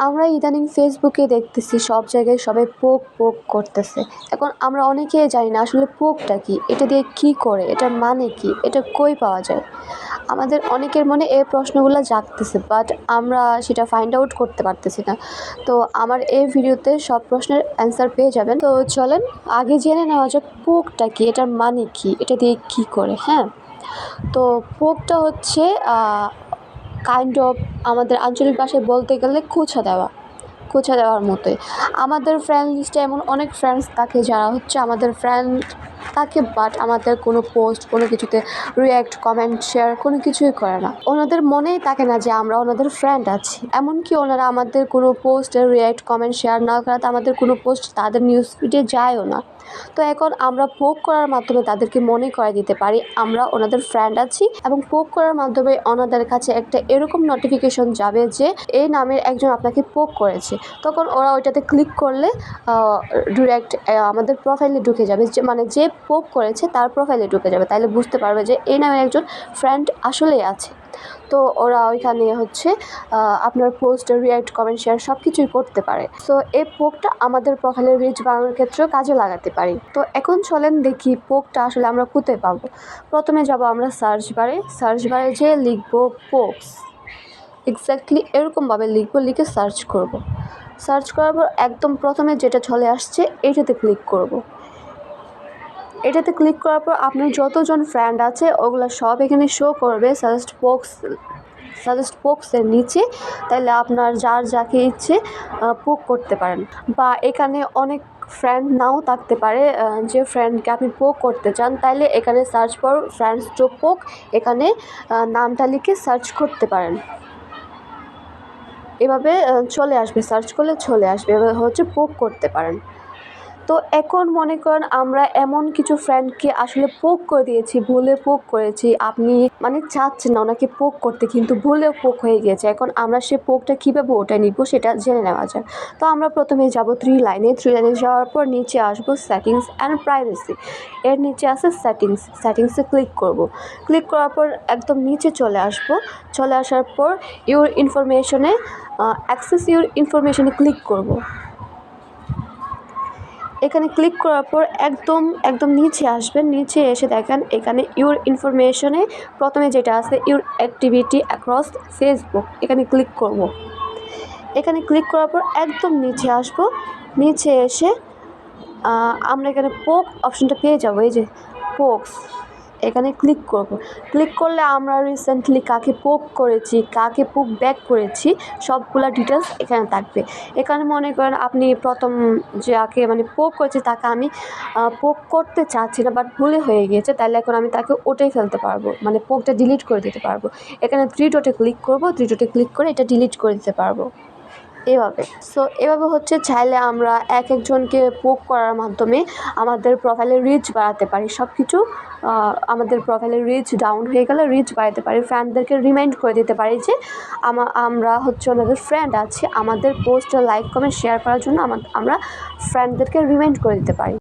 আমরা ইদানিং ফেসবুকে দেখতেছি সব জায়গায় সবাই পোক পোক করতেছে। এখন আমরা অনেকেই জানি না আসলে পোকটা কি, এটা দিয়ে কি করে, এটার মানে কি, এটা কই পাওয়া যায়। আমাদের অনেকের মনে এই প্রশ্নগুলো জাগতেছে, বাট আমরা সেটা ফাইন্ড আউট করতে পারতেছি না। তো আমার এই ভিডিওতে সব প্রশ্নের অ্যান্সার পেয়ে যাবেন। তো চলেন আগে জেনে নেওয়া যাক পোকটা কি, এটার মানে কি, এটা দিয়ে কি করে। হ্যাঁ, তো পোকটা হচ্ছে কাইন্ড অফ আমাদের আঞ্চলিক ভাষায় বলতে গেলে খোঁচা দেওয়ার মতোই। আমাদের ফ্রেন্ড লিস্টে এমন অনেক ফ্রেন্ডস থাকে যারা হচ্ছে আমাদের ফ্রেন্ড থাকে, বাট আমাদের কোনো পোস্ট কোনো কিছুতে রিয়্যাক্ট কমেন্ট শেয়ার কোনো কিছুই করে না। ওনাদের মনেই থাকে না যে আমরা ওনাদের ফ্রেন্ড আছি। এমনকি ওনারা আমাদের কোনো পোস্টের রিয়্যাক্ট কমেন্ট শেয়ার না করাতে আমাদের কোনো পোস্ট তাদের নিউজ ফিডে যায়ও না। তো এখন আমরা পোক করার মাধ্যমে তাদেরকে মনে করাই দিতে পারি আমরা ওনাদের ফ্রেন্ড আছি, এবং পোক করার মাধ্যমে ওনাদের কাছে একটা এরকম নোটিফিকেশন যাবে যে এই নামের একজন আপনাকে পোক করেছে। তখন ওরা ওইটাতে ক্লিক করলে ডিরেক্ট আমাদের প্রোফাইলে ঢুকে যাবে, মানে যে পোক করেছে তার প্রোফাইলে ঢুকে যাবে। তাহলে বুঝতে পারবে যে এই নামের একজন ফ্রেন্ড আসলেই আছে। তো ওরা ওইখানে হচ্ছে আপনার পোস্ট রিয়্যাক্ট কমেন্ট শেয়ার সব কিছুই করতে পারে। তো এই পোকটা আমাদের প্রোফাইলের রিচ বাড়ানোর ক্ষেত্রেও কাজে লাগাতে পারি। তো এখন চলেন দেখি পোকটা আসলে আমরা কোথায় পাবো। প্রথমে যাব আমরা সার্চ বারে যে লিখবো পোকস, এক্স্যাক্টলি এরকমভাবে লিখে সার্চ করব। সার্চ করার পর একদম প্রথমে যেটা চলে আসছে এইটাতে ক্লিক করব। এটাতে ক্লিক করার পর আপনার যতজন ফ্রেন্ড আছে ওগুলো সব এখানে শো করবে সাজেস্ট পোকসের নিচে। তাহলে আপনার যাকে ইচ্ছে পোক করতে পারেন। বা এখানে অনেক ফ্রেন্ড নাও থাকতে পারে, যে ফ্রেন্ডকে আপনি পোক করতে চান, তাইলে এখানে সার্চ ফর ফ্রেন্ডস টু পোক, এখানে নামটা লিখে সার্চ করতে পারেন। এভাবে চলে আসবে, সার্চ করলে চলে আসবে, এভাবে হচ্ছে পোক করতে পারেন। তো এখন মনে করেন আমরা এমন কিছু ফ্রেন্ডকে আসলে পোক করে দিয়েছি, ভুলে পোক করেছি, আপনি মানে চাচ্ছেন না ওনাকে পোক করতে, কিন্তু ভুলেও পোক হয়ে গিয়েছে। এখন আমরা সে পোকটা কীভাবে ওটা নিব সেটা জেনে নেওয়া যায়। তো আমরা প্রথমে যাব থ্রি লাইনে যাওয়ার পর নিচে আসবো সেটিংস অ্যান্ড প্রাইভেসি। এর নিচে আছে সেটিংসে ক্লিক করব। ক্লিক করার পর একদম নিচে চলে আসার পর ইউর ইনফরমেশনে অ্যাক্সেস ইউর ইনফরমেশনে ক্লিক করব। এখানে ক্লিক করার পর একদম নিচে আসবেন। নিচে এসে দেখেন এখানে ইউর ইনফরমেশনে প্রথমে যেটা আছে ইউর অ্যাক্টিভিটি অ্যাক্রস ফেসবুক, এখানে ক্লিক করব। এখানে ক্লিক করার পর একদম নিচে আসবো। নিচে এসে আমরা এখানে পোক অপশনটা পেয়ে যাবো, এই যে পোকস, এখানে ক্লিক করব। ক্লিক করলে আমরা রিসেন্টলি কাকে পোক করেছি, কাকে পোক ব্যাক করেছি, সবগুলা ডিটেলস এখানে থাকবে। এখানে মনে করেন আপনি প্রথম যাকে মানে পোক করেছে তাকে আমি পোক করতে চাচ্ছি না, বাট ভুলে হয়ে গিয়েছে, তাহলে এখন আমি তাকে ওটাই ফেলতে পারবো, মানে পোকটা ডিলিট করে দিতে পারবো। এখানে থ্রি ডটে ক্লিক করব, থ্রি ডটে ক্লিক করে এটা ডিলিট করে দিতে পারবো এভাবে হচ্ছে চাইলে আমরা একজনকে পোক করার মাধ্যমে আমাদের প্রোফাইলের রিচ বাড়াতে পারি। সব কিছু আমাদের প্রোফাইলের রিচ ডাউন হয়ে গেলে রিচ বাড়াতে পারি। ফ্রেন্ডদেরকে রিমাইন্ড করে দিতে পারি যে আমরা হচ্ছে ওনাদের ফ্রেন্ড আছি, আমাদের পোস্ট লাইক কমেন্ট শেয়ার করার জন্য আমরা ফ্রেন্ডদেরকে রিমাইন্ড করে দিতে পারি।